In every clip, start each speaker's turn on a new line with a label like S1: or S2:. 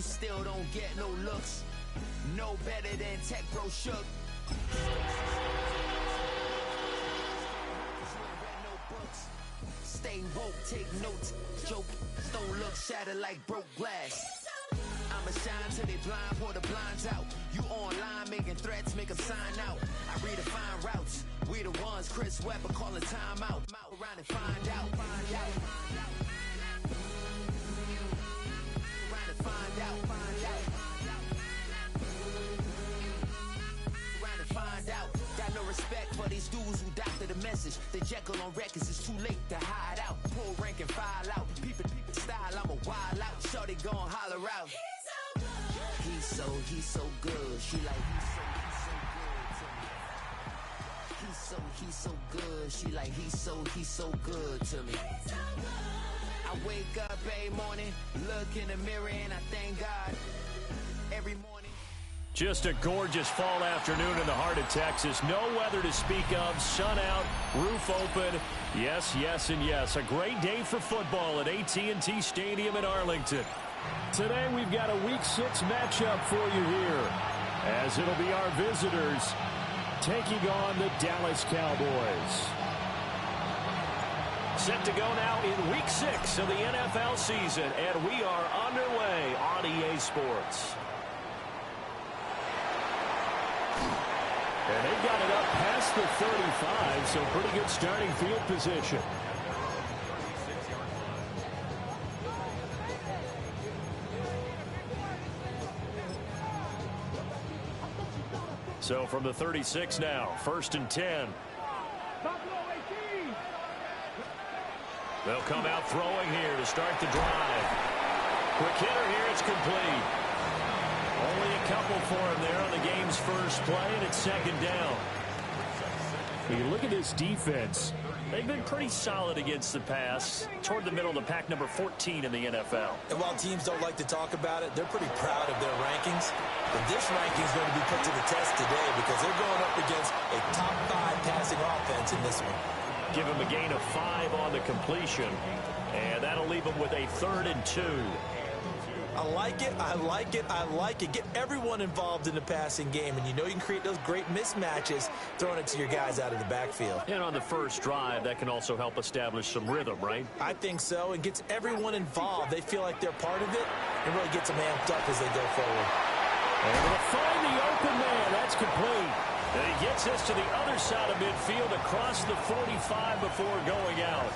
S1: You still don't get no looks. No better than Tech Bro Shook. Stay woke, take notes. Joke, don't look shattered like broke glass. I'ma shine till they blind, pour the blinds out. You online making threats, make them sign out. I redefine routes. We the ones Chris Webber calling time out. Around and find out. Find out. Around and find out. Find out. Around and find out. Got no respect for these dudes who doctor the message. The Jekyll on records, it's too late to hide out. Pull rank and file out. People style, I'm a wild out. Shorty gon' holler out. He's so good. She like, he's so good. She like, he's so good to me. I wake up every morning, look in the mirror, and I thank God every morning.
S2: Just a gorgeous fall afternoon in the heart of Texas. No weather to speak of. Sun out, roof open. Yes, yes, and yes. A great day for football at AT&T Stadium in Arlington. Today we've got a Week 6 matchup for you here, as it'll be our visitors taking on the Dallas Cowboys. Set to go now in Week 6 of the NFL season, and we are underway on EA Sports. And they've got it up past the 35, so pretty good starting field position. So from the 36 now, 1st and 10. They'll come out throwing here to start the drive. Quick hitter here, it's complete. Only a couple for him there on the game's first play, and it's 2nd down. You look at this defense. They've been pretty solid against the pass, toward the middle of the pack, number 14 in the NFL.
S3: And while teams don't like to talk about it, they're pretty proud of their rankings. But this ranking is going to be put to the test today because they're going up against a top 5 passing offense in this one.
S2: Give him a gain of 5 on the completion, and that'll leave him with a 3rd and 2.
S3: I like it, I like it, I like it. Get everyone involved in the passing game, and you know you can create those great mismatches throwing it to your guys out of the backfield.
S2: And on the first drive, that can also help establish some rhythm, right?
S3: I think so, and gets everyone involved. They feel like they're part of it, and really gets them amped up as they go forward.
S2: Able to find the open man. That's complete. And he gets us to the other side of midfield across the 45 before going out.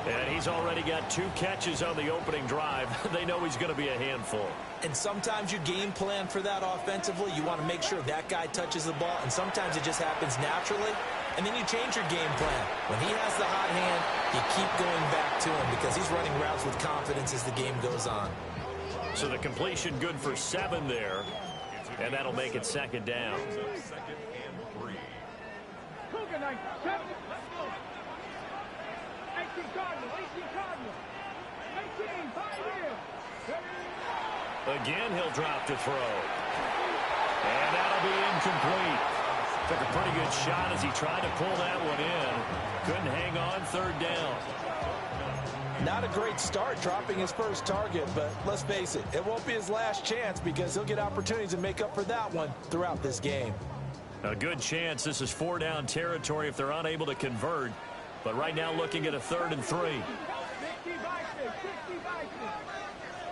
S2: And he's already got 2 catches on the opening drive. They know he's going to be a handful.
S3: And sometimes you game plan for that offensively. You want to make sure that guy touches the ball, and sometimes it just happens naturally. And then you change your game plan. When he has the hot hand, you keep going back to him because he's running routes with confidence as the game goes on.
S2: So the completion good for 7 there, and that'll make it 2nd down.
S4: 2nd and 3. 18 Cardinal. 18, 5 here.
S2: Again, he'll drop to throw. And that'll be incomplete. Took a pretty good shot as he tried to pull that one in. Couldn't hang on, 3rd down.
S5: Not a great start dropping his first target, but let's face it, it won't be his last chance because he'll get opportunities to make up for that one throughout this game.
S2: A good chance this is 4-down territory if they're unable to convert. But right now looking at a 3rd and 3.
S4: 60 Vikings.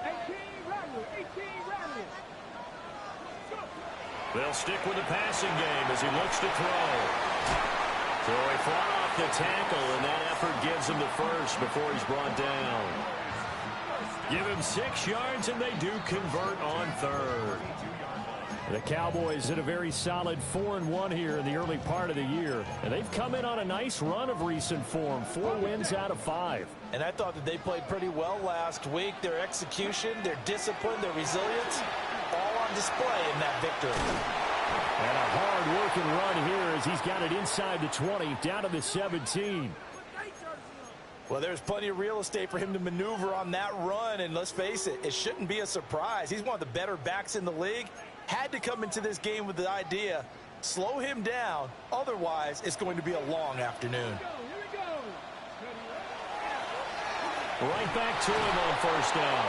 S4: 18 Randall.
S2: They'll stick with the passing game as he looks to throw. So he fought off the tackle, and that effort gives him the first before he's brought down. Give him 6 yards, and they do convert on 3rd. The Cowboys did a very solid 4-1 here in the early part of the year. And they've come in on a nice run of recent form. 4 wins out of 5.
S5: And I thought that they played pretty well last week. Their execution, their discipline, their resilience, all on display in that victory.
S2: And a hard-working run here as he's got it inside the 20, down to the 17.
S5: Well, there's plenty of real estate for him to maneuver on that run. And let's face it, it shouldn't be a surprise. He's one of the better backs in the league. Had to come into this game with the idea, slow him down. Otherwise, it's going to be a long afternoon.
S2: Right back to him on 1st down.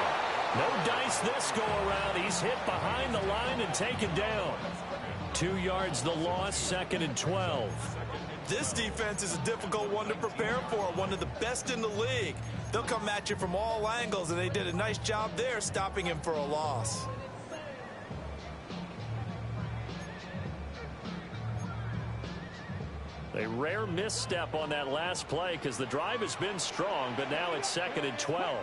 S2: No dice this go around. He's hit behind the line and taken down. 2 yards the loss, 2nd and 12.
S5: This defense is a difficult one to prepare for, one of the best in the league. They'll come at you from all angles, and they did a nice job there stopping him for a loss.
S2: A rare misstep on that last play because the drive has been strong, but now it's 2nd and 12.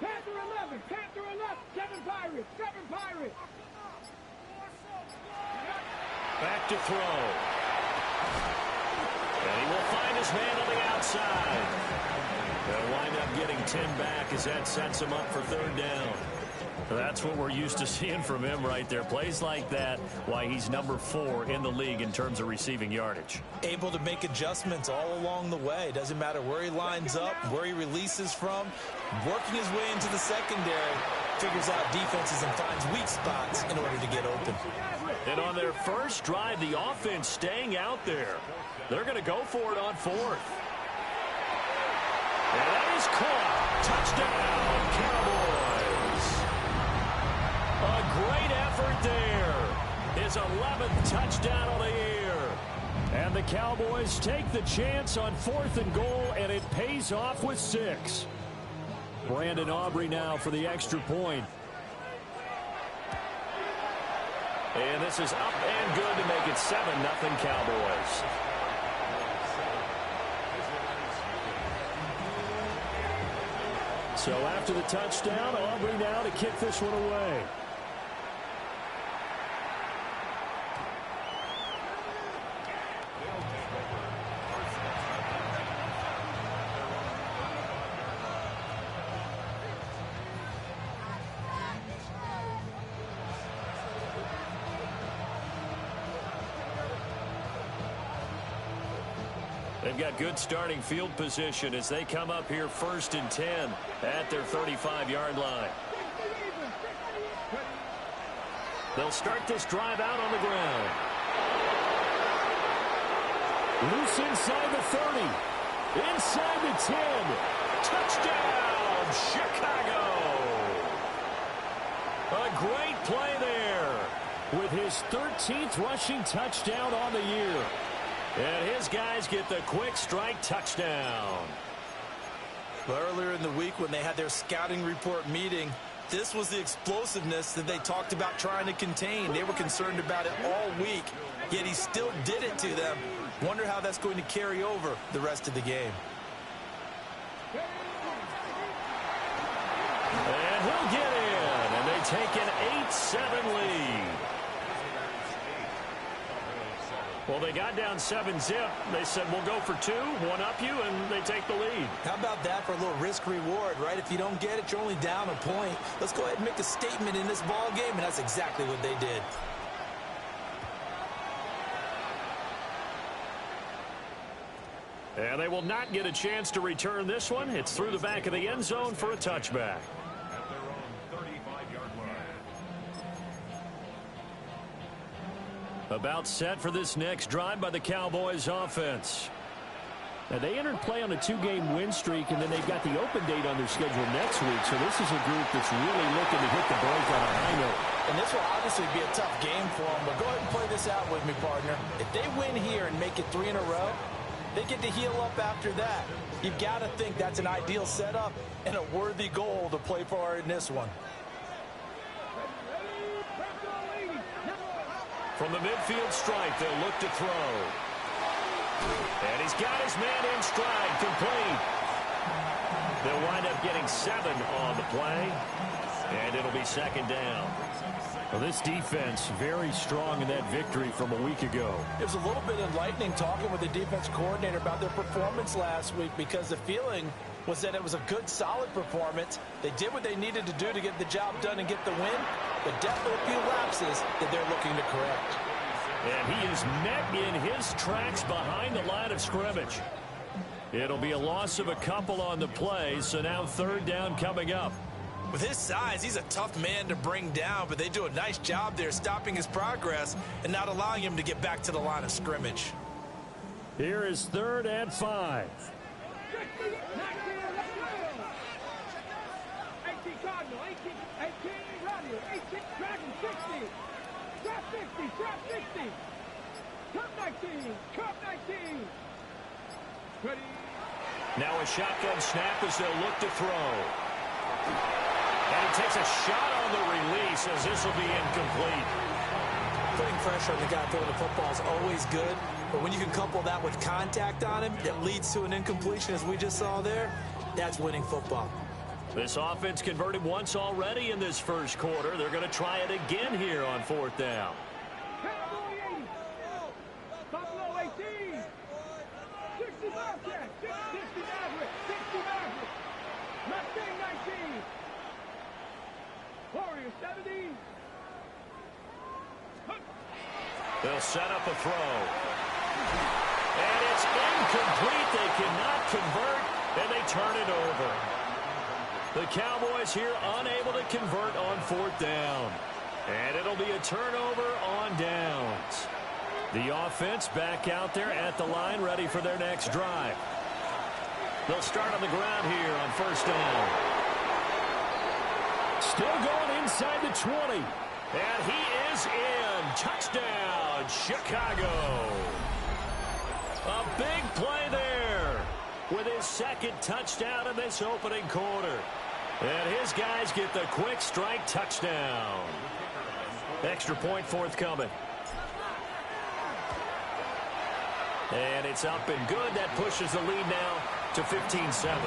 S4: Panther 11, Panther 11, 7 Pirates, 7 Pirates.
S2: Back to throw. And he will find his man on the outside. They'll wind up getting 10 back as that sets him up for 3rd down. That's what we're used to seeing from him right there. Plays like that, why he's number 4 in the league in terms of receiving yardage.
S3: Able to make adjustments all along the way. Doesn't matter where he lines up, where he releases from. Working his way into the secondary, figures out defenses and finds weak spots in order to get open.
S2: And on their first drive, the offense staying out there. They're going to go for it on 4th. And that is caught. Touchdown, Cowboys. A great effort there. His 11th touchdown of the year. And the Cowboys take the chance on 4th and goal, and it pays off with 6. Brandon Aubrey now for the extra point. And this is up and good to make it 7-0 Cowboys. So after the touchdown, Aubrey now to kick this one away. They've got good starting field position as they come up here 1st and 10 at their 35-yard line. They'll start this drive out on the ground. Loose inside the 30. Inside the 10. Touchdown, Chicago. A great play there with his 13th rushing touchdown on the year. And his guys get the quick strike touchdown.
S5: Earlier in the week when they had their scouting report meeting, this was the explosiveness that they talked about trying to contain. They were concerned about it all week, yet he still did it to them. Wonder how that's going to carry over the rest of the game.
S2: And he'll get in, and they take an 8-7 lead. Well, they got down 7-zip. They said, we'll go for 2, one up you, and they take the lead.
S3: How about that for a little risk-reward, right? If you don't get it, you're only down a point. Let's go ahead and make a statement in this ball game, and that's exactly what they did.
S2: And they will not get a chance to return this one. It's through the back of the end zone for a touchback. About set for this next drive by the Cowboys offense. Now, they entered play on a 2-game win streak, and then they've got the open date on their schedule next week. So this is a group that's really looking to hit the break on a high note.
S3: And this will obviously be a tough game for them, but go ahead and play this out with me, partner. If they win here and make it 3 in a row, they get to heal up after that. You've got to think that's an ideal setup and a worthy goal to play for in this one.
S2: From the midfield stripe, they'll look to throw. And he's got his man in stride, complete. They'll wind up getting 7 on the play, and it'll be 2nd down. Well, this defense very strong in that victory from a week ago.
S3: It was a little bit enlightening talking with the defense coordinator about their performance last week, because the feeling was that it was a good, solid performance. They did what they needed to do to get the job done and get the win, but definitely a few lapses that they're looking to correct.
S2: And he is met in his tracks behind the line of scrimmage. It'll be a loss of a couple on the play, so now 3rd down coming up.
S5: With his size, he's a tough man to bring down, but they do a nice job there stopping his progress and not allowing him to get back to the line of scrimmage.
S2: Here is 3rd and 5. a shotgun snap as they'll look to throw. And he takes a shot on the release as this will be incomplete.
S3: Putting pressure on the guy throwing the football is always good, but when you can couple that with contact on him that leads to an incompletion as we just saw there, that's winning football.
S2: This offense converted once already in this first quarter. They're going to try it again here on 4th down.
S4: Buffalo 18. 65 Cats. 60 Maverick. 60 Maverick. Mustang 19. Warriors 70.
S2: They'll set up a throw. And it's incomplete. They cannot convert, and they turn it over. The Cowboys here unable to convert on 4th down. And it'll be a turnover on downs. The offense back out there at the line, ready for their next drive. They'll start on the ground here on 1st down. Still going inside the 20. And he is in. Touchdown, Chicago. A big play there with his second touchdown in this opening quarter. And his guys get the quick strike touchdown. Extra point forthcoming. And it's up and good. That pushes the lead now to 15-7.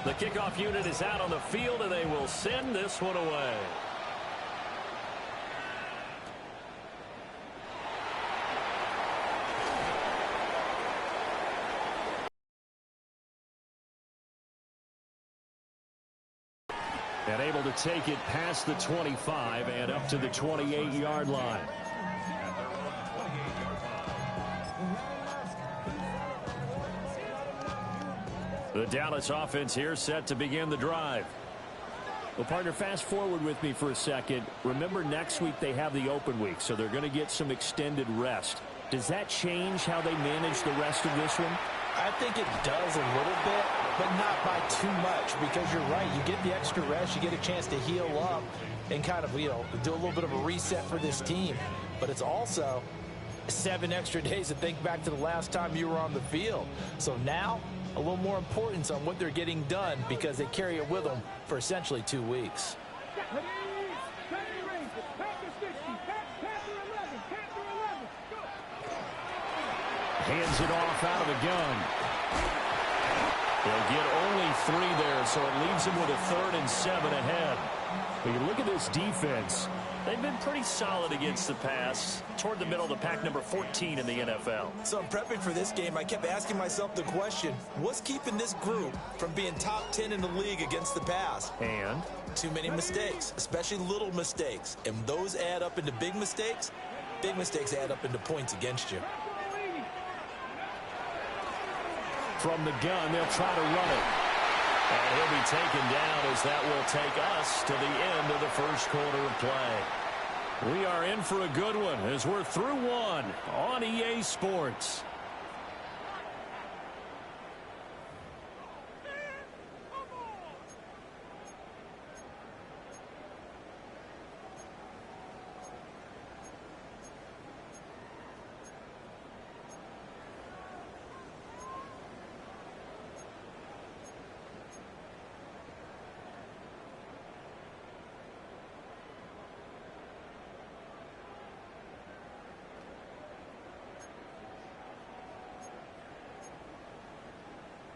S2: The kickoff unit is out on the field, and they will send this one away. And able to take it past the 25 and up to the 28-yard line. The Dallas offense here set to begin the drive. Well, partner, fast forward with me for a second. Remember, next week they have the open week, so they're going to get some extended rest. Does that change how they manage the rest of this one?
S3: I think it does a little bit, but not by too much, because you're right. You get the extra rest. You get a chance to heal up and kind of, do a little bit of a reset for this team. But it's also 7 extra days to think back to the last time you were on the field. So now, a little more importance on what they're getting done because they carry it with them for essentially 2 weeks.
S2: Hands it off out of the gun. They'll get only 3 there, so it leaves them with a 3rd and 7 ahead. When you look at this defense, they've been pretty solid against the pass, toward the middle of the pack, number 14 in the NFL.
S3: So I'm prepping for this game. I kept asking myself the question, what's keeping this group from being top 10 in the league against the pass?
S2: And?
S3: Too many mistakes, especially little mistakes. And those add up into big mistakes. Big mistakes add up into points against you.
S2: From the gun, they'll try to run it. And he'll be taken down as that will take us to the end of the first quarter of play. We are in for a good one as we're through one on EA Sports.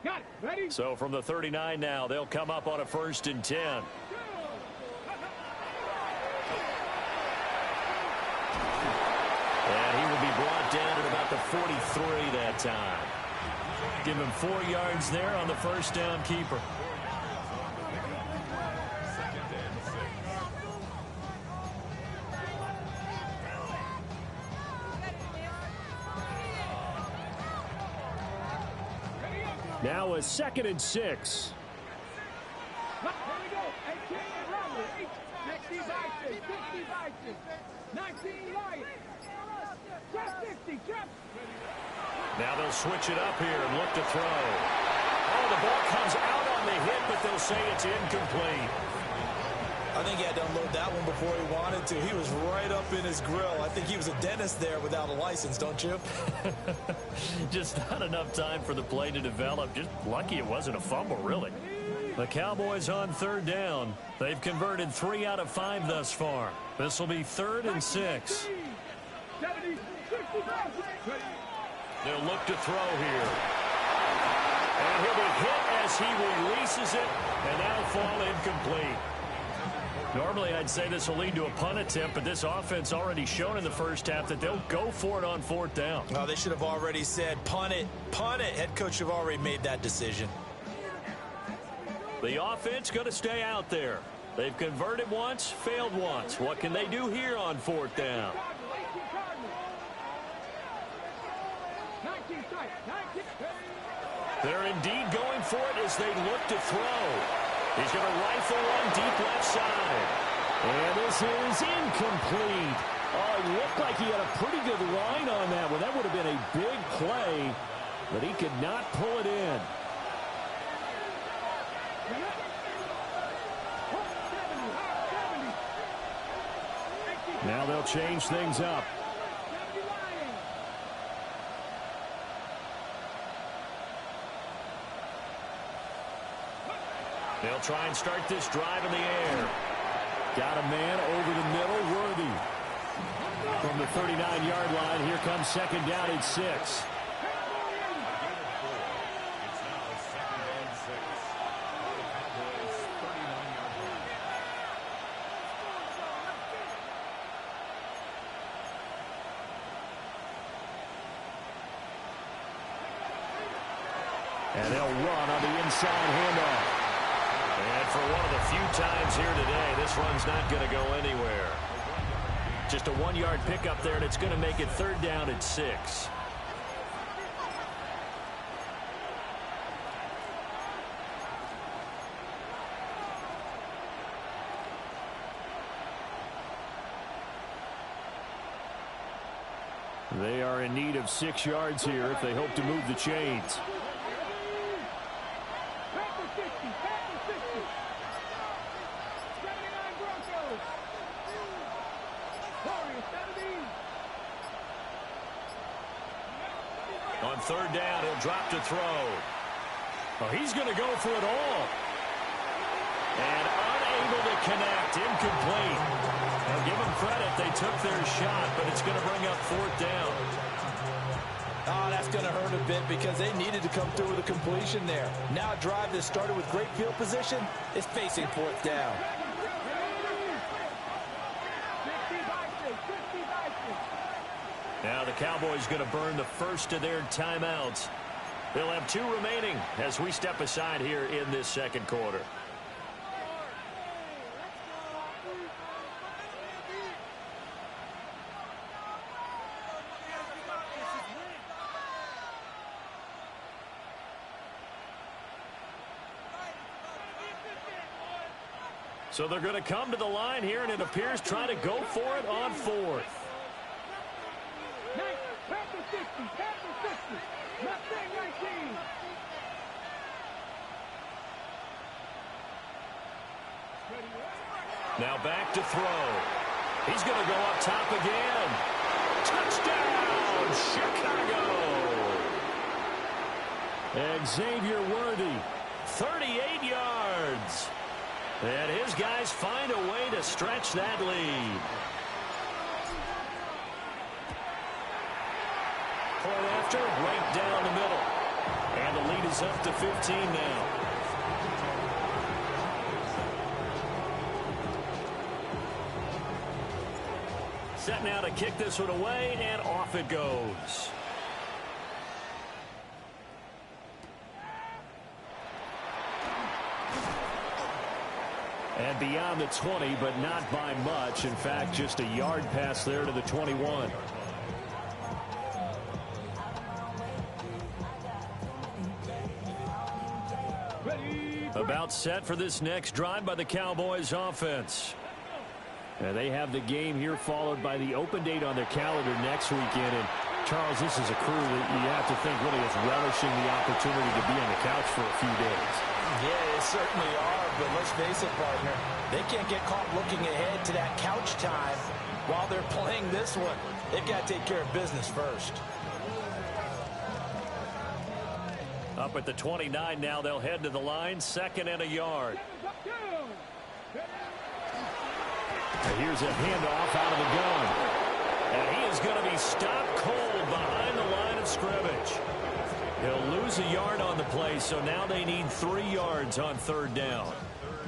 S4: Got it. Ready?
S2: So from the 39 now, they'll come up on a 1st and 10. And he will be brought down at about the 43 that time. Give him 4 yards there on the 1st down keeper. Now a 2nd and 6.
S4: Here we go. 18 Robert. 60 Bison. 60 Bison. 19 Lions. Trap 60. Trap.
S2: Now they'll switch it up here and look to throw. Oh, the ball comes out on the hit, but they'll say it's incomplete.
S3: A I think he had to unload that one before he wanted to. He was right up in his grill. I think he was a dentist there without a license, don't you?
S2: Just not enough time for the play to develop. Just lucky it wasn't a fumble, really. The Cowboys on third down. They've converted 3 out of 5 thus far. This will be 3rd and 6. They'll look to throw here. And he'll be hit as he releases it, and that'll fall incomplete. Normally, I'd say this will lead to a punt attempt, but this offense already shown in the first half that they'll go for it on 4th down.
S3: Oh, they should have already said, punt it, punt it. Head coach have already made that decision.
S2: The offense going to stay out there. They've converted once, failed once. What can they do here on 4th down? They're indeed going for it as they look to throw. He's going to rifle one deep left side.
S6: And this is incomplete. Oh, it looked like he had a pretty good line on that one. That would have been a big play, but he could not pull it in. Now they'll change things up.
S2: They'll try and start this drive in the air.
S6: Got a man over the middle, Worthy. From the 39-yard line, here comes 2nd down and 6. And they'll run on the inside handoff.
S2: And for one of the few times here today, this run's not going to go anywhere. Just a 1-yard pickup there, and it's going to make it 3rd down and 6.
S6: They are in need of 6 yards here if they hope to move the chains.
S2: On 3rd down, he'll drop to throw. Oh, he's going to go for it all. And unable to connect, incomplete. Now give them credit, they took their shot, but it's going to bring up 4th down.
S3: Oh, that's going to hurt a bit because they needed to come through with a completion there. Now a drive that started with great field position is facing 4th down.
S2: Now the Cowboys going to burn the first of their timeouts. They'll have 2 remaining as we step aside here in this 2nd quarter. So they're going to come to the line here, and it appears trying to go for it on 4th. Now back to throw. He's going to go up top again. Touchdown, Chicago!
S6: Xavier Worthy.
S2: 38 yards. And his guys find a way to stretch that lead. Point after, right down the middle. And the lead is up to 15 now. Set now to kick this one away, and off it goes.
S6: And beyond the 20, but not by much. In fact, just a yard pass there to the 21. About set for this next drive by the Cowboys offense. And they have the game here followed by the open date on their calendar next weekend. And Charles, this is a crew that you have to think really is relishing the opportunity to be on the couch for a few days.
S3: Yeah, they certainly are, but let's face it, partner. They can't get caught looking ahead to that couch time while they're playing this one. They've got to take care of business first.
S2: Up at the 29 now, they'll head to the line, 2nd and a yard.
S6: Here's a handoff out of the gun.
S2: And he is going to be stopped cold behind the line of scrimmage. He'll lose a yard on the play, so now they need 3 yards on 3rd down.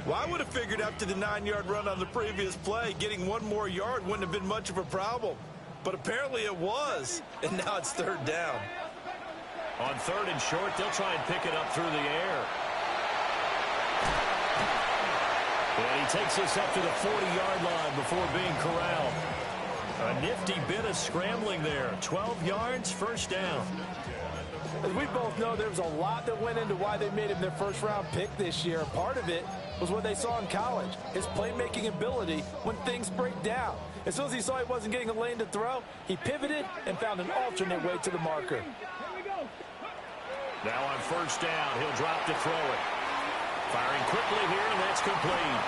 S5: Well, I would have figured after the 9-yard run on the previous play, getting 1 more yard wouldn't have been much of a problem. But apparently it was, and now it's 3rd down.
S2: On 3rd and short, they'll try and pick it up through the air. And he takes this up to the 40-yard line before being corralled. A nifty bit of scrambling there. 12 yards, 1st down.
S5: As we both know, there was a lot that went into why they made him their first-round pick this year. Part of it was what they saw in college, his playmaking ability when things break down. As soon as he saw he wasn't getting a lane to throw, he pivoted and found an alternate way to the marker.
S2: Now on 1st down, he'll drop to throw it. Firing quickly here, and that's complete.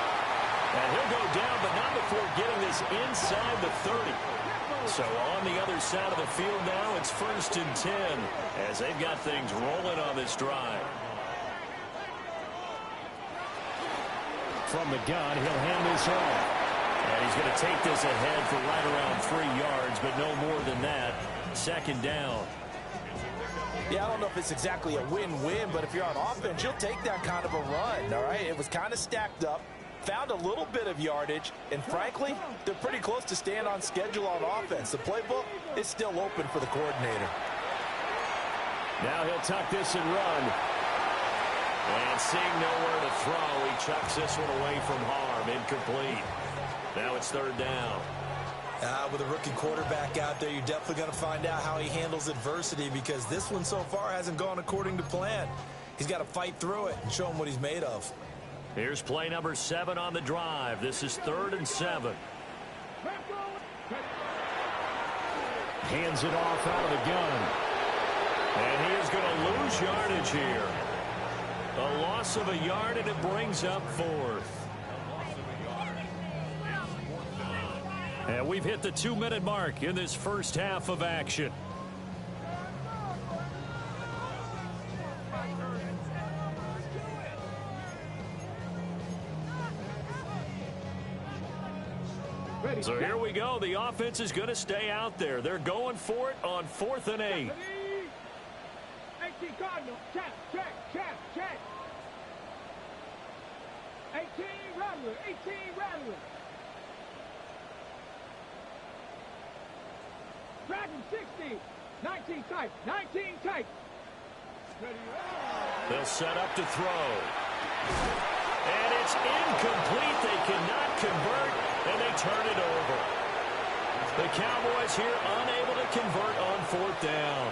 S2: And he'll go down, but not before getting this inside the 30. So on the other side of the field now, it's 1st and 10 as they've got things rolling on this drive.
S6: From the gun, he'll hand this off.
S2: And he's going to take this ahead for right around 3 yards, but no more than that. 2nd down.
S3: Yeah, I don't know if it's exactly a win-win, but if you're on offense, you'll take that kind of a run, all right? It was kind of stacked up, found a little bit of yardage, and frankly, they're pretty close to staying on schedule on offense. The playbook is still open for the coordinator.
S2: Now he'll tuck this and run. And seeing nowhere to throw, he chucks this one away from harm. Incomplete. Now it's 3rd down.
S3: With a rookie quarterback out there, you're definitely going to find out how he handles adversity because this one so far hasn't gone according to plan. He's got to fight through it and show him what he's made of.
S2: Here's play number 7 on the drive. This is 3rd and 7.
S6: Hands it off out of the gun.
S2: And he is going to lose yardage here. A loss of a yard, and it brings up 4th. And we've hit the 2-minute mark in this first half of action. So here we go. The offense is going to stay out there. They're going for it on 4th and 8.
S4: 18 Cardinal. Check. 18 Rattler. Dragon 60. 19 tight.
S2: They'll set up to throw. And it's incomplete. They cannot convert, and they turn it over. The Cowboys here unable to convert on 4th down.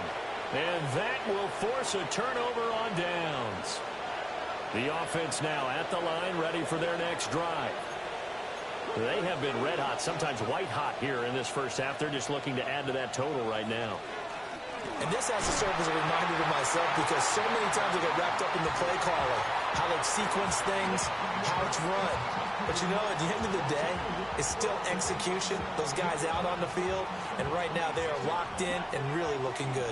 S2: And that will force a turnover on downs. The offense now at the line, ready for their next drive. They have been red hot, sometimes white hot here in this first half. They're just looking to add to that total right now.
S3: And this has to serve as a reminder to myself because so many times I get wrapped up in the play calling, how they sequence things, how it's run. But you know, at the end of the day, it's still execution. Those guys out on the field, and right now they are locked in and really looking good.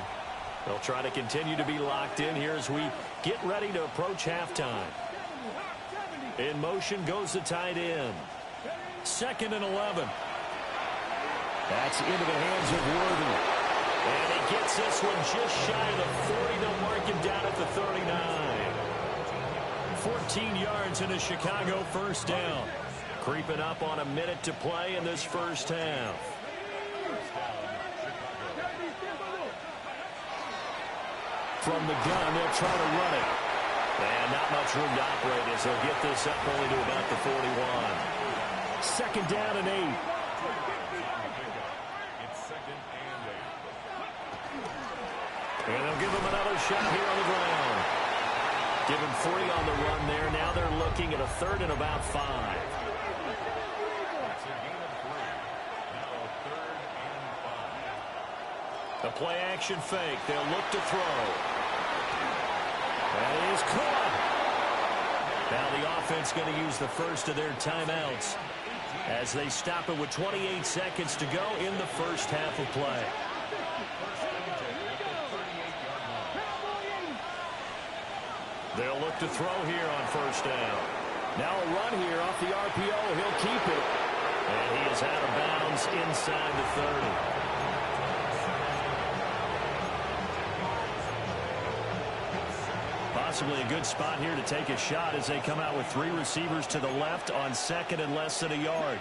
S2: They'll try to continue to be locked in here as we get ready to approach halftime. In motion goes the tight end. 2nd and 11.
S6: That's into the hands of Worthy.
S2: And he gets this one just shy of the 40. They'll mark him down at the 39. 14 yards in a Chicago 1st down. Creeping up on a minute to play in this first half.
S6: From the gun, they'll try to run it.
S2: And not much room to operate as they'll get this up only to about the 41.
S6: 2nd down and 8.
S2: And they'll give him another shot here on the ground. Give him 3 on the run there. Now they're looking at a 3rd and about 5. A play action fake. They'll look to throw. That is caught. Now the offense going to use the first of their timeouts as they stop it with 28 seconds to go in the first half of play. They'll look to throw here on first down.
S6: Now a run here off the RPO. He'll keep it.
S2: And he is out of bounds inside the 30. Possibly a good spot here to take a shot as they come out with 3 receivers to the left on second and less than a yard.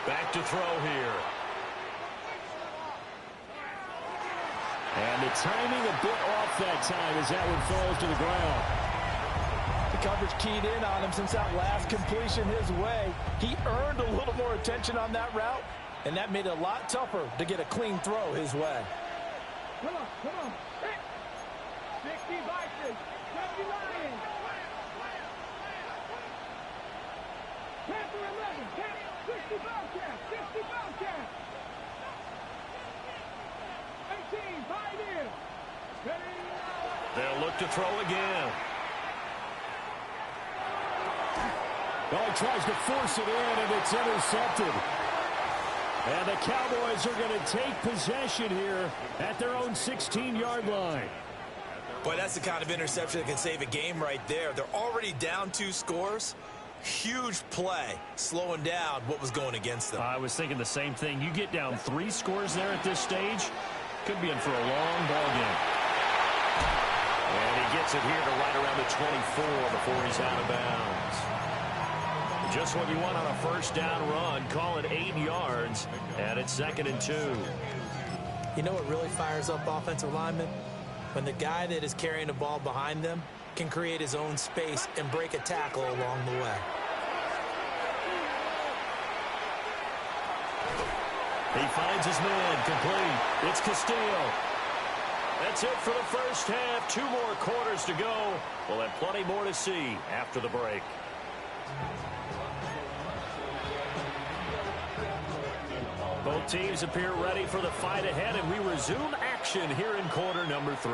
S2: Back to throw here.
S6: And the timing a bit off that time as that one falls to the ground.
S5: The coverage keyed in on him since that last completion his way. He earned a little more attention on that route, and that made it a lot tougher to get a clean throw his way.
S4: Come on, come on. 60 Vikings, 70 Lions. Panther 11, 60 Bobcats, 60 Bobcats. 18, Pioneers.
S2: They'll look to throw again.
S6: Well, he tries to force it in, and it's intercepted. And the Cowboys are going to take possession here at their own 16-yard line.
S3: Boy, that's the kind of interception that can save a game right there. They're already down 2 scores. Huge play, slowing down what was going against them.
S2: I was thinking the same thing. You get down 3 scores there at this stage, could be in for a long ball game. And he gets it here to right around the 24 before he's out of bounds. Just what you want on a first down run. Call it 8 yards, and it's 2nd and 2.
S3: You know what really fires up offensive linemen? When the guy that is carrying the ball behind them can create his own space and break a tackle along the way.
S2: He finds his man complete. It's Castillo. That's it for the first half. 2 more quarters to go. We'll have plenty more to see after the break. Both teams appear ready for the fight ahead, and we resume action here in quarter number 3.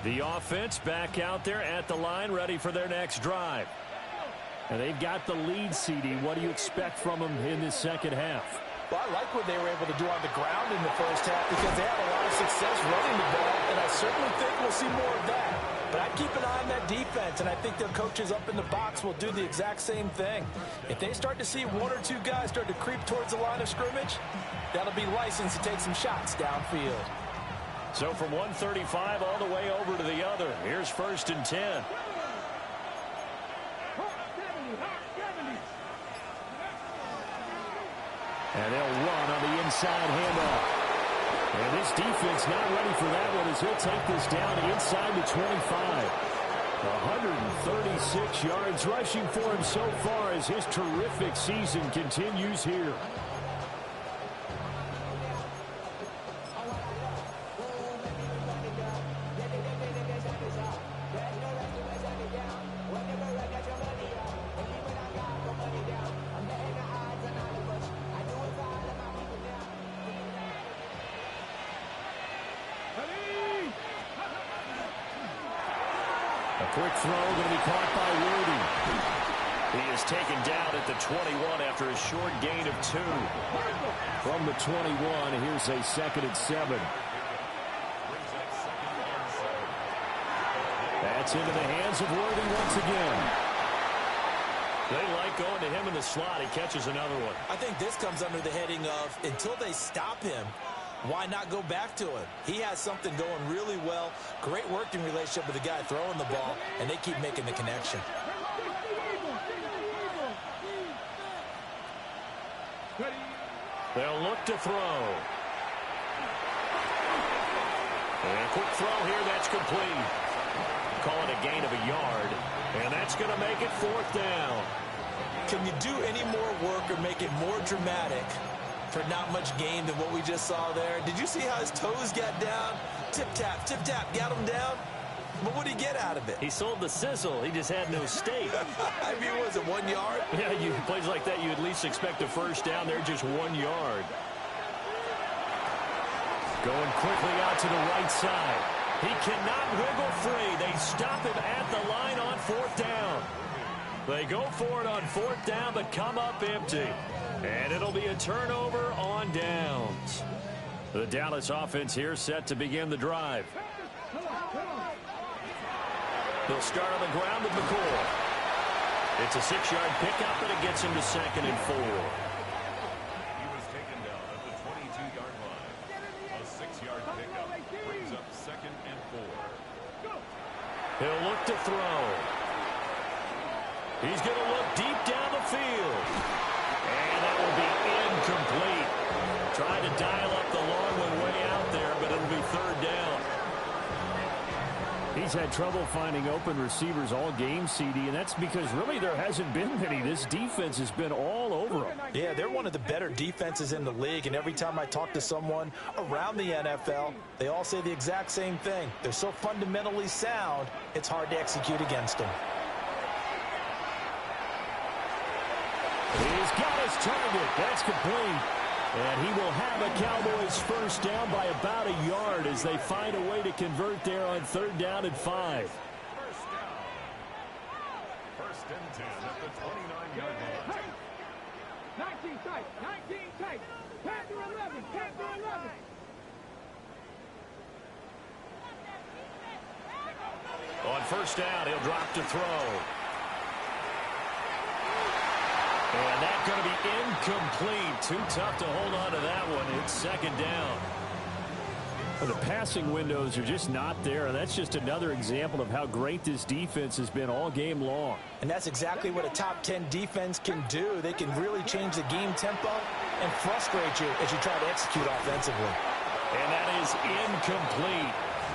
S2: The offense back out there at the line, ready for their next drive.
S6: And they've got the lead, CD. What do you expect from them in this second half?
S5: Well, I like what they were able to do on the ground in the first half because they had a lot of success running the ball, and I certainly think we'll see more of that. But I'd keep an eye on that defense, and I think their coaches up in the box will do the exact same thing. If they start to see 1 or 2 guys start to creep towards the line of scrimmage, that'll be license to take some shots downfield.
S2: So from 135 all the way over to the other. Here's 1st and 10.
S6: And they'll run on the inside handoff. And this defense not ready for that one as he'll take this down inside the 25. 136 yards rushing for him so far as his terrific season continues here.
S2: Quick throw going to be caught by Rudy. He is taken down at the 21 after a short gain of 2.
S6: From the 21, here's a 2nd and 7. That's into the hands of Worthy once again.
S2: They like going to him in the slot. He catches another one.
S3: I think this comes under the heading of until they stop him, why not go back to him? He has something going really well. Great working relationship with the guy throwing the ball, and they keep making the connection.
S2: They'll look to throw. And a quick throw here, that's complete. Call it a gain of a yard. And that's going to make it 4th down.
S3: Can you do any more work or make it more dramatic for not much gain than what we just saw there? Did you see how his toes got down? Tip-tap, got him down. But what did he get out of it?
S2: He sold the sizzle. He just had no steak.
S3: I mean, was it 1 yard?
S2: Yeah, plays like that, you at least expect a first down. They're just 1 yard. Going quickly out to the right side. He cannot wiggle free. They stop him at the line on 4th down. They go for it on 4th down, but come up empty. And it'll be a turnover on downs. The Dallas offense here set to begin the drive. They'll start on the ground with McCoy. It's a 6-yard pickup, but it gets him to 2nd and 4.
S7: He was taken down at the 22-yard line. A 6-yard pickup brings up 2nd and 4.
S2: He'll look to throw. He's going to look deep down the field. And that will be incomplete. Tried to dial up the long one way out there, but it'll be 3rd down.
S6: He's had trouble finding open receivers all game, CD, and that's because really there hasn't been many. This defense has been all over him.
S5: Yeah, they're one of the better defenses in the league, and every time I talk to someone around the NFL, they all say the exact same thing. They're so fundamentally sound, it's hard to execute against them.
S6: He's got his target. That's complete. And he will have a Cowboys first down by about a yard as they find a way to convert there on 3rd down and 5.
S7: First down. 1st and 10 at the 29-yard line.
S4: 19 tight, 19 tight. Panther 11, Panther 11.
S2: On 1st down, he'll drop to throw. And that's going to be incomplete. Too tough to hold on to that one. It's 2nd down.
S6: Well, the passing windows are just not there, and that's just another example of how great this defense has been all game long.
S5: And that's exactly what a top 10 defense can do. They can really change the game tempo and frustrate you as you try to execute offensively.
S2: And that is incomplete.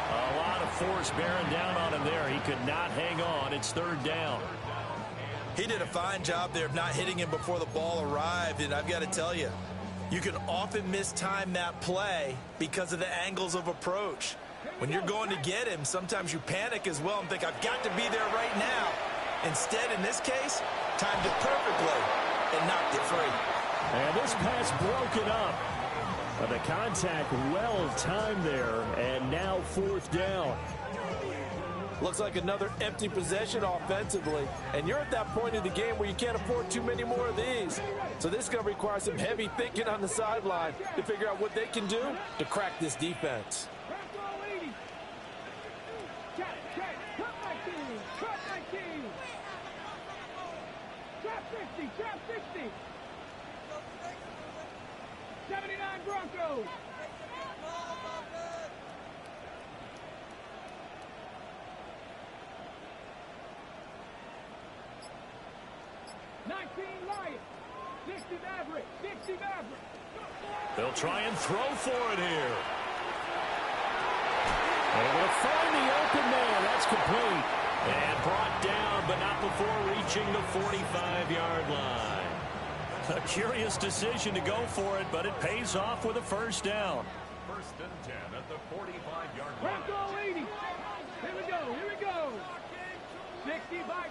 S2: A lot of force bearing down on him there. He could not hang on. It's 3rd down.
S3: He did a fine job there of not hitting him before the ball arrived, and I've got to tell you, you can often mistime that play because of the angles of approach. When you're going to get him, sometimes you panic as well and think, I've got to be there right now. Instead, in this case, timed it perfectly and knocked it free.
S6: And this pass broken up. But the contact well timed there, and now 4th down.
S5: Looks like another empty possession offensively, and you're at that point in the game where you can't afford too many more of these. So this is going to require some heavy thinking on the sideline to figure out what they can do to crack this defense.
S4: Trap 60. 79 Broncos.
S2: They'll try and throw for it here.
S6: Able to find the open man. That's complete.
S2: And brought down, but not before reaching the 45-yard line. A curious decision to go for it, but it pays off with a first down.
S7: 1st and 10 at the 45-yard line.
S4: Bronco 80. Here we go. 65.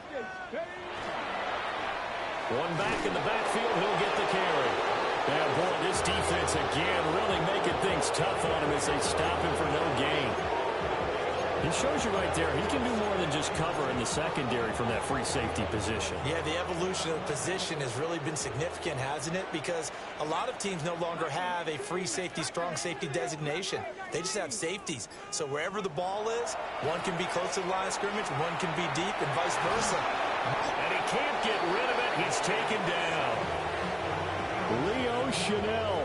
S2: One back in the backfield, he'll get the carry. And boy, this defense again really making things tough on him as they stop him for no gain. He shows you right there, he can do more than just cover in the secondary from that free safety position.
S3: Yeah, the evolution of the position has really been significant, hasn't it? Because a lot of teams no longer have a free safety, strong safety designation. They just have safeties. So wherever the ball is, one can be close to the line of scrimmage, one can be deep, and vice versa.
S2: And he can't get rid of it. He's taken down.
S6: Leo Chanel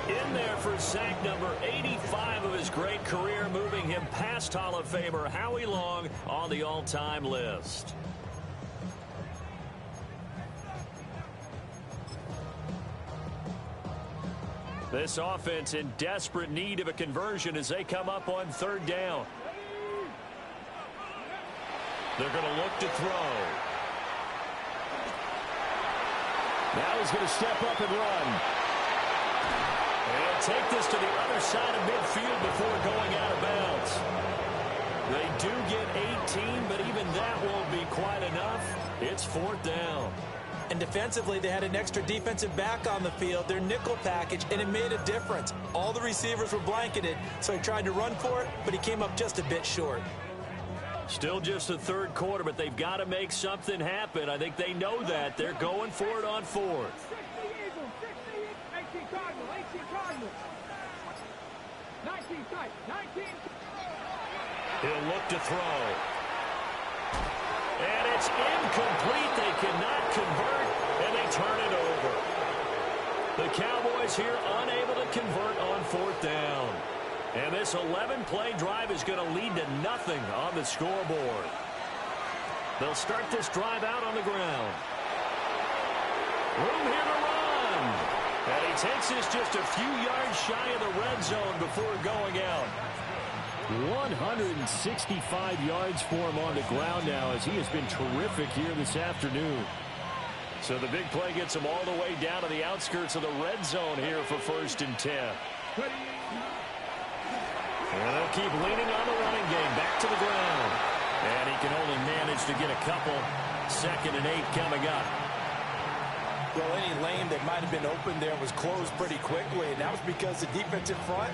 S2: In there for sack number 85 of his great career, moving him past Hall of Famer Howie Long on the all-time list. This offense in desperate need of a conversion as they come up on third down. They're going to look to throw.
S6: Now he's going to step up and run.
S2: And take this to the other side of midfield before going out of bounds. They do get 18, but even that won't be quite enough. It's fourth down.
S3: And defensively, they had an extra defensive back on the field, their nickel package, and it made a difference. All the receivers were blanketed, so he tried to run for it, but he came up just a bit short.
S2: Still just the third quarter, but they've got to make something happen. I think they know that. They're going for it on fourth.
S4: 18 Cardinal, 18 Cardinal. 19 tight, 19.
S2: He'll look to throw. And it's incomplete. They cannot convert, and they turn it over. The Cowboys here unable to convert on fourth down. And this 11-play drive is going to lead to nothing on the scoreboard. They'll start this drive out on the ground. Room here to run. And he takes this just a few yards shy of the red zone before going out.
S6: 165 yards for him on the ground now as he has been terrific here this afternoon.
S2: So the big play gets him all the way down to the outskirts of the red zone here for 1st and 10. And they'll keep leaning on the running game back to the ground. And he can only manage to get a couple. 2nd and 8 coming up.
S3: Well, any lane that might have been open there was closed pretty quickly, and that was because the defensive front,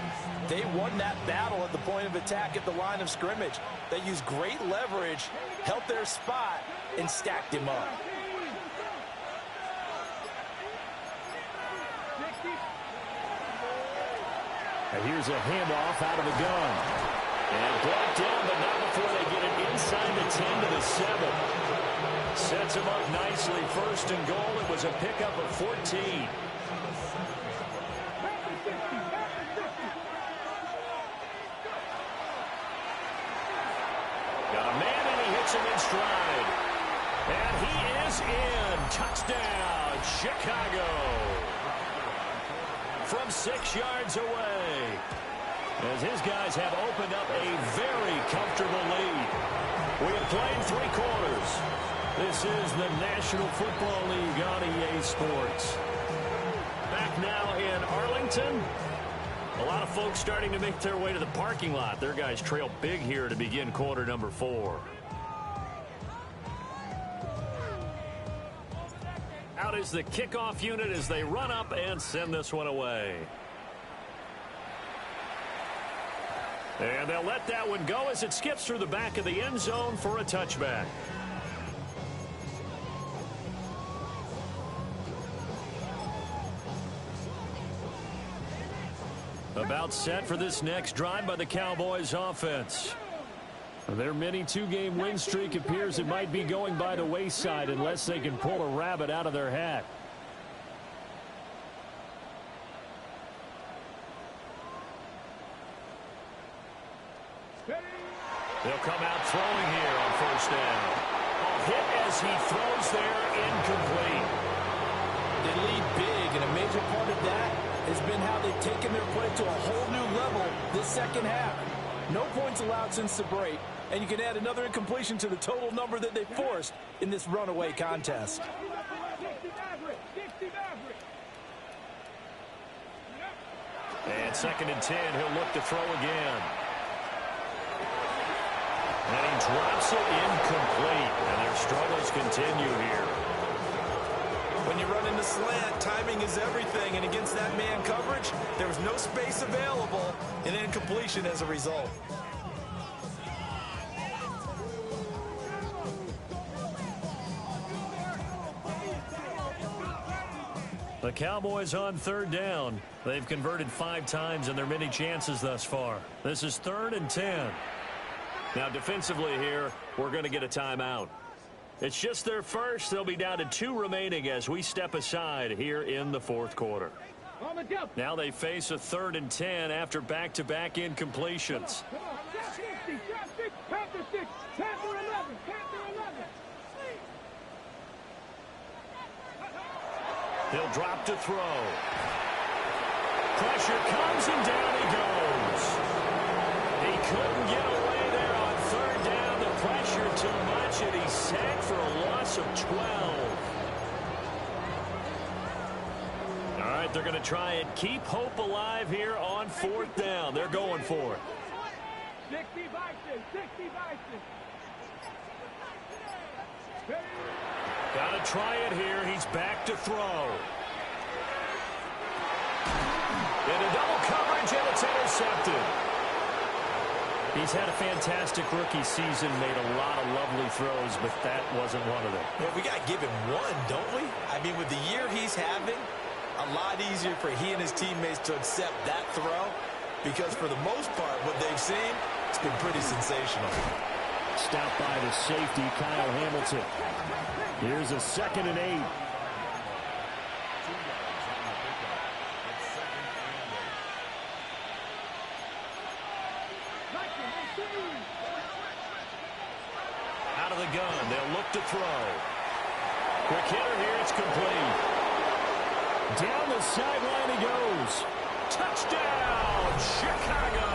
S3: they won that battle at the point of attack at the line of scrimmage. They used great leverage, held their spot, and stacked him up.
S6: And here's a handoff out of the gun.
S2: And brought down, but not before they get it inside the 10 to the 7. Sets him up nicely. 1st and goal. It was a pickup of 14. Got a man, and he hits him in stride. And he is in. Touchdown, Chicago. From 6 yards away. As his guys have opened up a very comfortable lead. We have played 3 quarters. This is the National Football League on EA Sports. Back now in Arlington. A lot of folks starting to make their way to the parking lot. Their guys trail big here to begin quarter number 4. Out is the kickoff unit as they run up and send this one away. And they'll let that one go as it skips through the back of the end zone for a touchback. About set for this next drive by the Cowboys offense.
S6: Their mini 2-game win streak appears it might be going by the wayside unless they can pull a rabbit out of their hat.
S2: They'll come out throwing here on 1st down. A hit as he throws there, incomplete.
S3: They lead big, and a major part of that has been how they've taken their play to a whole new level this second half. No points allowed since the break, and you can add another incompletion to the total number that they forced in this runaway contest.
S2: And 2nd and 10, he'll look to throw again. And he drops it incomplete, and their struggles continue here.
S3: When you run into slant, timing is everything, and against that man coverage, there was no space available, and incompletion as a result.
S2: The Cowboys on 3rd down. They've converted 5 times in their many chances thus far. This is 3rd and 10. Now defensively here, we're going to get a timeout. It's just their first. They'll be down to 2 remaining as we step aside here in the 4th quarter. Now they face a 3rd and 10 after back-to-back incompletions. He'll drop to throw. pressure comes, and down he goes. He couldn't get away there on third down. The pressure too much, and he's sacked for a loss of 12. All right, they're going to try and keep hope alive here on fourth down. They're going for it.
S4: 60 Vikings, 60 Vikings.
S2: Got to try it here. He's back to throw. Into double coverage, and it's intercepted. He's had a fantastic rookie season, made a lot of lovely throws, but that wasn't one of them.
S3: Yeah, we got to give him one, don't we? I mean, with the year he's having, a lot easier for he and his teammates to accept that throw, because for the most part, what they've seen, it's been pretty sensational.
S6: Stopped by the safety, Kyle Hamilton. Here's a 2nd and 8.
S2: Out of the gun, they'll look to throw. Quick hitter here, it's complete.
S6: Down the sideline he goes.
S2: Touchdown, Chicago!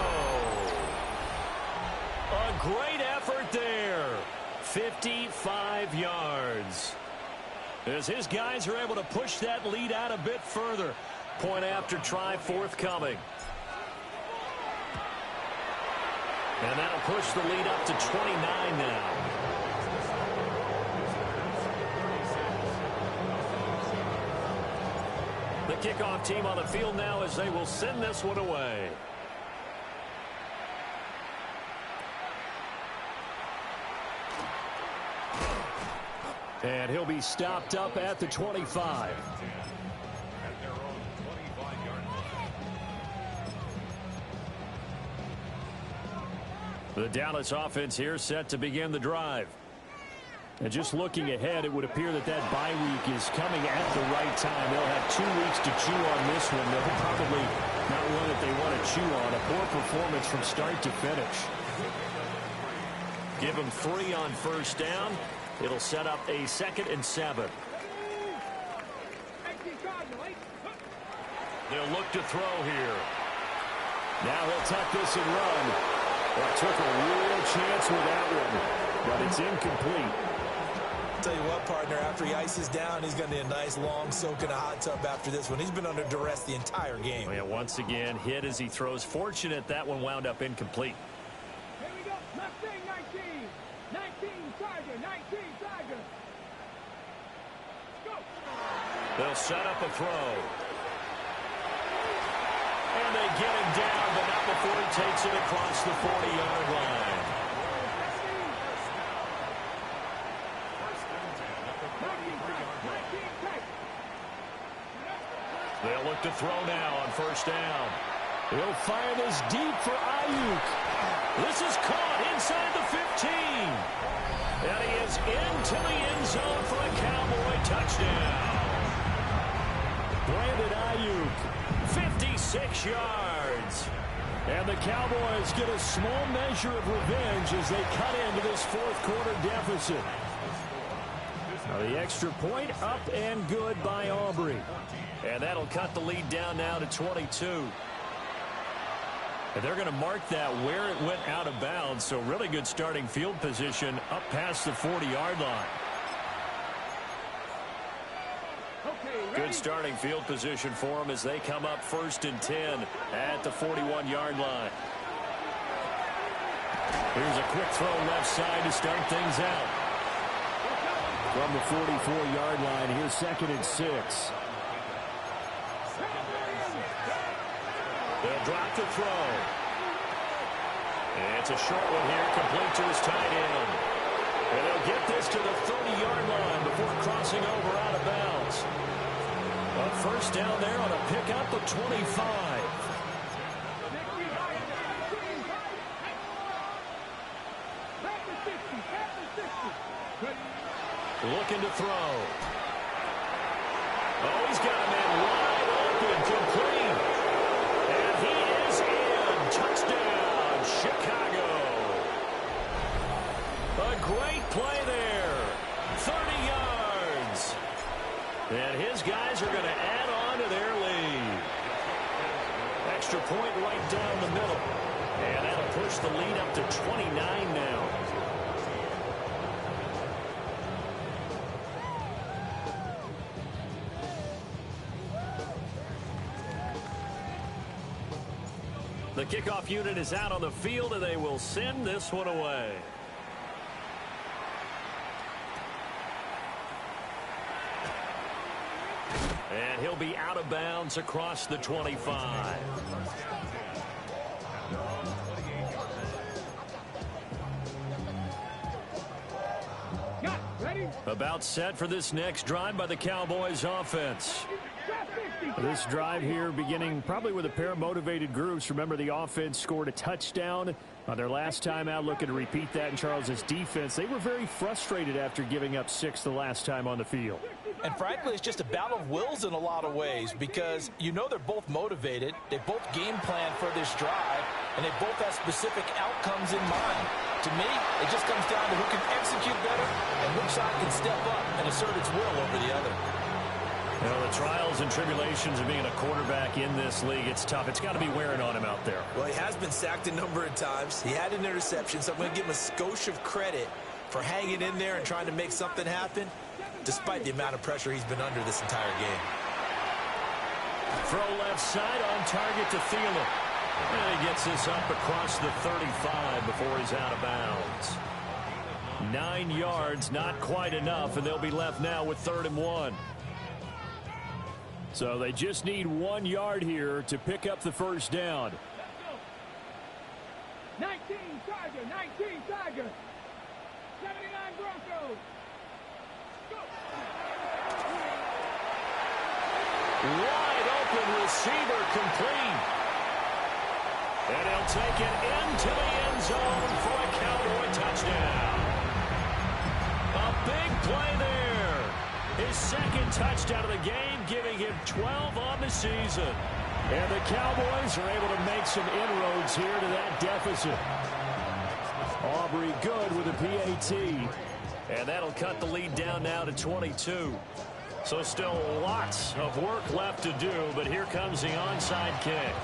S2: A great effort there. 55 yards. As his guys are able to push that lead out a bit further. Point after try forthcoming. And that'll push the lead up to 29 now. The kickoff team on the field now as they will send this one away.
S6: And he'll be stopped up at the 25.
S7: At their own 25-yard line.
S2: The Dallas offense here set to begin the drive.
S6: And just looking ahead, it would appear that bye week is coming at the right time. They'll have 2 weeks to chew on this one. They'll probably not one that they want to chew on. A poor performance from start to finish.
S2: Give them 3 on first down. It'll set up a 2nd and 7. They'll look to throw here.
S6: Now he'll tuck this and run. Well, took a real chance with that one, but it's incomplete.
S3: Tell you what, partner, after he ices down, he's going to need a nice long soak in a hot tub after this one. He's been under duress the entire game.
S2: Oh, yeah, once again, hit as he throws. Fortunate that one wound up incomplete.
S4: Here we go. Mustang 19. 19 Tiger. 19 Tiger. Go.
S2: They'll set up a throw. And they get him down, but not before he takes it across the 40-yard line. They'll look to throw now on first down.
S6: He'll fire this deep for Ayuk.
S2: This is caught inside the 15. And he is into the end zone for a Cowboy touchdown.
S6: Brandon Ayuk,
S2: 56 yards.
S6: And the Cowboys get a small measure of revenge as they cut into this fourth quarter deficit. Now the extra point up and good by Aubrey.
S2: And that'll cut the lead down now to 22. And they're going to mark that where it went out of bounds. So really good starting field position up past the 40-yard line. Good starting field position for them as they come up 1st and 10 at the 41-yard line.
S6: Here's a quick throw left side to start things out. From the 44-yard line, here's 2nd and 6.
S2: They'll drop the throw. And it's a short one here, complete to his tight end. And they'll get this to the 30-yard line before crossing over out of bounds. A first down there on a pickup of 25. Looking to throw. Oh, he's got a man wide open, complete. And he is in. Touchdown, Chicago. A great play there. 30 yards. And his guys are going to add on to their lead. extra point right down the middle. And that'll push the lead up to 29 now. The kickoff unit is out on the field, and they will send this one away. And he'll be out of bounds across the 25. About set for this next drive by the Cowboys offense.
S6: This drive here beginning probably with a pair of motivated groups. Remember, the offense scored a touchdown on their last time out, looking to repeat that in Charles's defense. They were very frustrated after giving up 6 the last time on the field.
S3: And frankly, it's just a battle of wills in a lot of ways because you know they're both motivated. They both game plan for this drive, and they both have specific outcomes in mind. To me, it just comes down to who can execute better and which side can step up and assert its will over the other.
S2: You know, the trials and tribulations of being a quarterback in this league, it's tough. It's got to be wearing on him out there.
S3: Well, he has been sacked a number of times. He had an interception, so I'm going to give him a skosh of credit for hanging in there and trying to make something happen, despite the amount of pressure he's been under this entire game.
S2: Throw left side on target to Thielen. And he gets this up across the 35 before he's out of bounds. 9 yards, not quite enough, and they'll be left now with 3rd and 1.
S6: So they just need 1 yard here to pick up the first down.
S4: 19 Tiger, 19 Tiger. 79 Broncos. Go.
S2: Wide open receiver complete. And he'll take it into the end zone for a Cowboy touchdown. A big play there. His 2nd touchdown of the game, giving him 12 on the season.
S6: And the Cowboys are able to make some inroads here to that deficit. Aubrey good with a PAT.
S2: And that'll cut the lead down now to 22. So still lots of work left to do, but here comes the onside kick.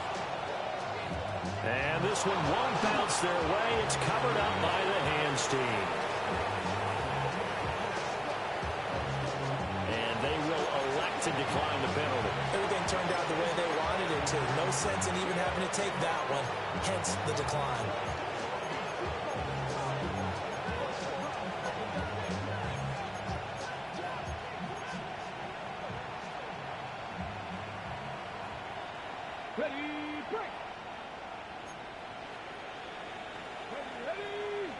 S2: And this one won't bounce their way. It's covered up by the hands team. And they will elect to decline the penalty.
S3: Everything turned out the way they wanted it to. No sense in even having to take that one, hence the decline.
S4: Ready, break. Ready.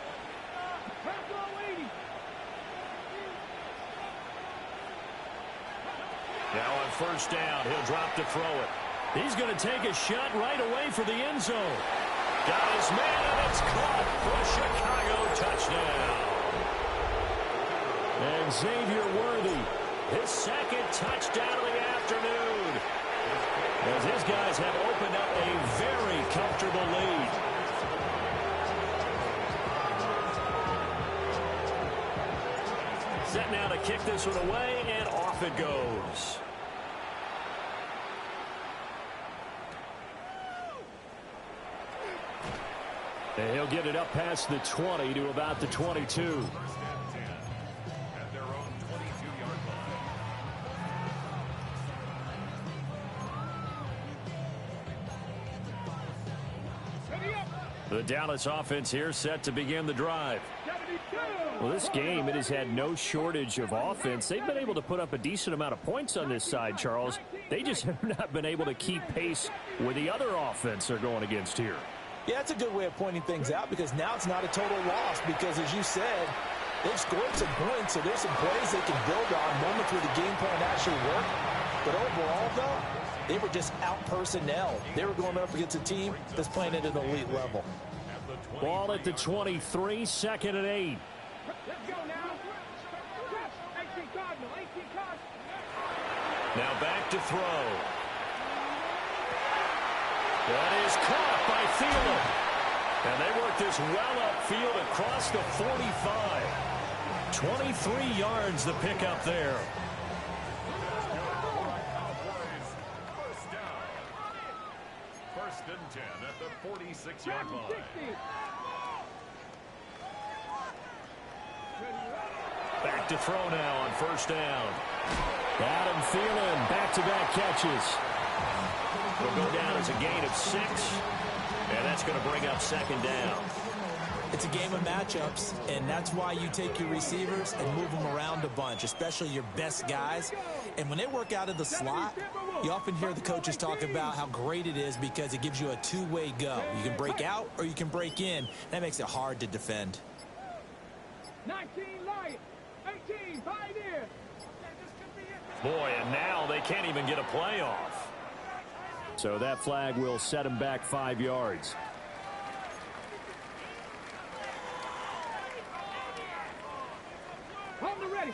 S4: Pass on 80.
S2: Now on first down, he'll drop to throw it.
S6: He's going to take a shot right away for the end zone.
S2: Got his man, and it's caught for a Chicago touchdown.
S6: And Xavier Worthy,
S2: His 2nd touchdown of the afternoon. As his guys have opened up a very comfortable lead. Set now to kick this one away, and off it goes.
S6: and he'll get it up past the 20 to about the 22.
S2: The Dallas offense here set to begin the drive.
S6: Well, this game, it has had no shortage of offense. They've been able to put up a decent amount of points on this side, Charles. They just have not been able to keep pace with the other offense they're going against here.
S3: Yeah, that's a good way of pointing things out, because now it's not a total loss, because as you said, they've scored some points, so there's some plays they can build on, moments where the game plan actually worked. But overall, though, they were just out personnel. They were going up against a team that's playing at an elite level.
S6: Ball at the 23, 2nd and 8.
S4: Let's go now. 18 Cardinal, 18 Cardinal.
S2: Now back to throw. That is caught by Thielen. And they work this well upfield across the 45. 23 yards the pickup there.
S7: First and 10 at the 46-yard line.
S2: Back to throw now on first down. Adam Thielen, back-to-back catches. Will go down as a gain of 6, and that's going to bring up second down.
S3: It's a game of matchups, and that's why you take your receivers and move them around a bunch, especially your best guys. And when they work out of the slot, you often hear the coaches talk about how great it is because it gives you a two-way go. You can break out or you can break in. That makes it hard to defend.
S4: 19 Lions, 18 Pioneers.
S2: Boy, and now they can't even get a play off.
S6: So that flag will set him back 5 yards.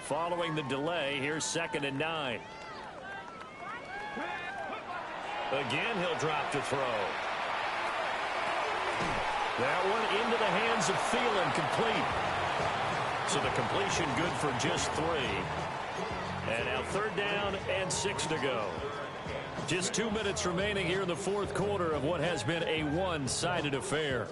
S2: Following the delay, here's 2nd and 9. Again, he'll drop to throw. That one into the hands of Thielen, complete. So the completion good for just 3. And now 3rd down and 6 to go. Just 2 minutes remaining here in the 4th quarter of what has been a one-sided affair.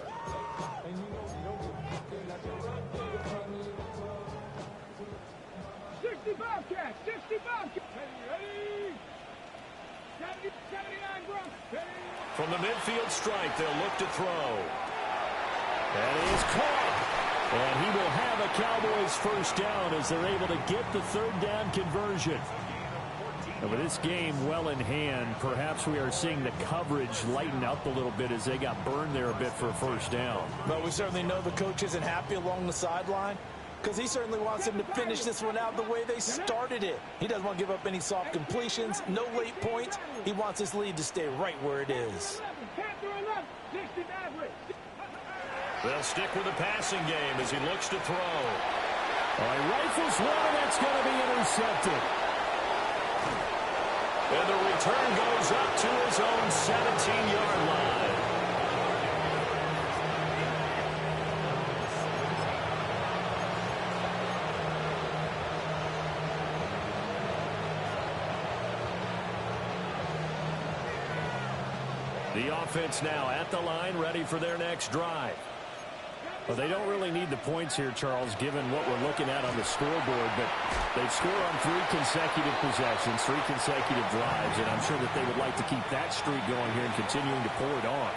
S2: From the midfield strike, they'll look to throw. That is caught. And he will have a Cowboys first down as they're able to get the 3rd down conversion. And with this game well in hand, perhaps we are seeing the coverage lighten up a little bit as they got burned there a bit for a first down.
S3: But we certainly know the coach isn't happy along the sideline because he certainly wants them to finish this one out the way they started it. He doesn't want to give up any soft completions, no late points. He wants his lead to stay right where it is.
S2: They'll stick with the passing game as he looks to throw. Oh, he rifles one, and that's going to be intercepted. And the return goes up to his own 17-yard line. The offense now at the line, ready for their next drive. Well, they don't really need the points here, Charles, given what we're looking at on the scoreboard, but they've scored on 3 consecutive possessions, 3 consecutive drives, and I'm sure that they would like to keep that streak going here and continuing to pull it on.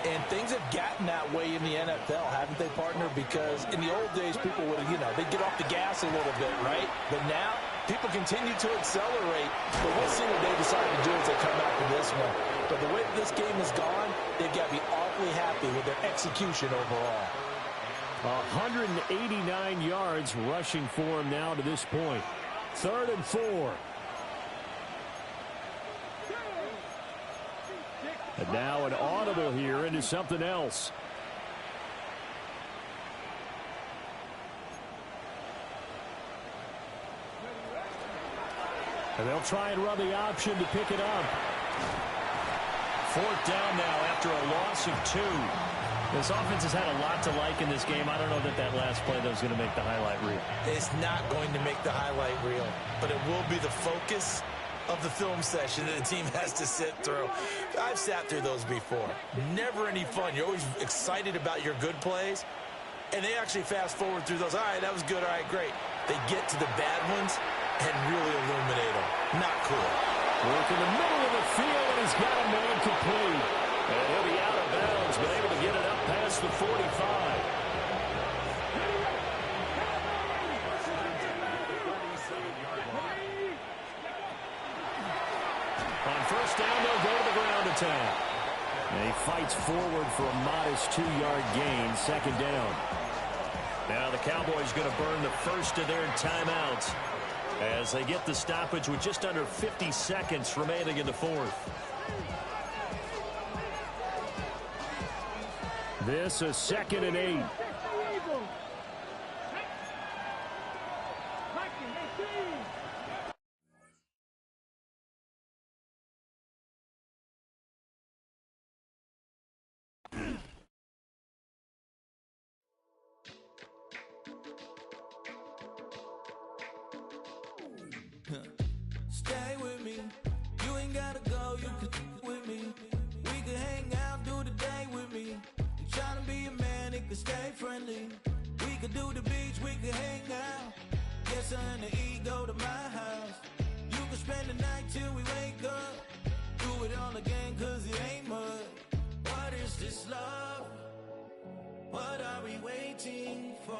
S3: And things have gotten that way in the NFL, haven't they, partner? Because in the old days, people would, they'd get off the gas a little bit, right? But now, people continue to accelerate, but we'll see what they decide to do as they come after this one. But the way this game has gone, they've got to be awfully happy with their execution overall.
S6: 189 yards rushing for him now to this point. 3rd and 4. And now an audible here into something else. And they'll try and run the option to pick it up.
S2: 4th down now after a loss of 2. This offense has had a lot to like in this game. I don't know that last play, though, is going to make the highlight reel.
S3: It's not going to make the highlight reel, but it will be the focus of the film session that the team has to sit through. I've sat through those before. Never any fun. You're always excited about your good plays, and they actually fast forward through those. All right, that was good. All right, great. They get to the bad ones and really illuminate them. Not cool.
S6: Work in the middle of the field, and he's got a man complete.
S2: And he'll be out of bounds, but able to get it up past the 45. On first down, they'll go to the ground attack.
S6: And he fights forward for a modest 2-yard gain, 2nd down.
S2: Now the Cowboys going to burn the first of their timeouts as they get the stoppage with just under 50 seconds remaining in the 4th.
S6: This is 2nd and 8.
S8: Stay with me. You ain't gotta go. You can with me. We can hang out. can stay friendly. We could do the beach, we could hang out. Yes, her and the E go to my house. You can spend the night till we wake up. Do it all again, cause it ain't mud. What is this love? What are we waiting for?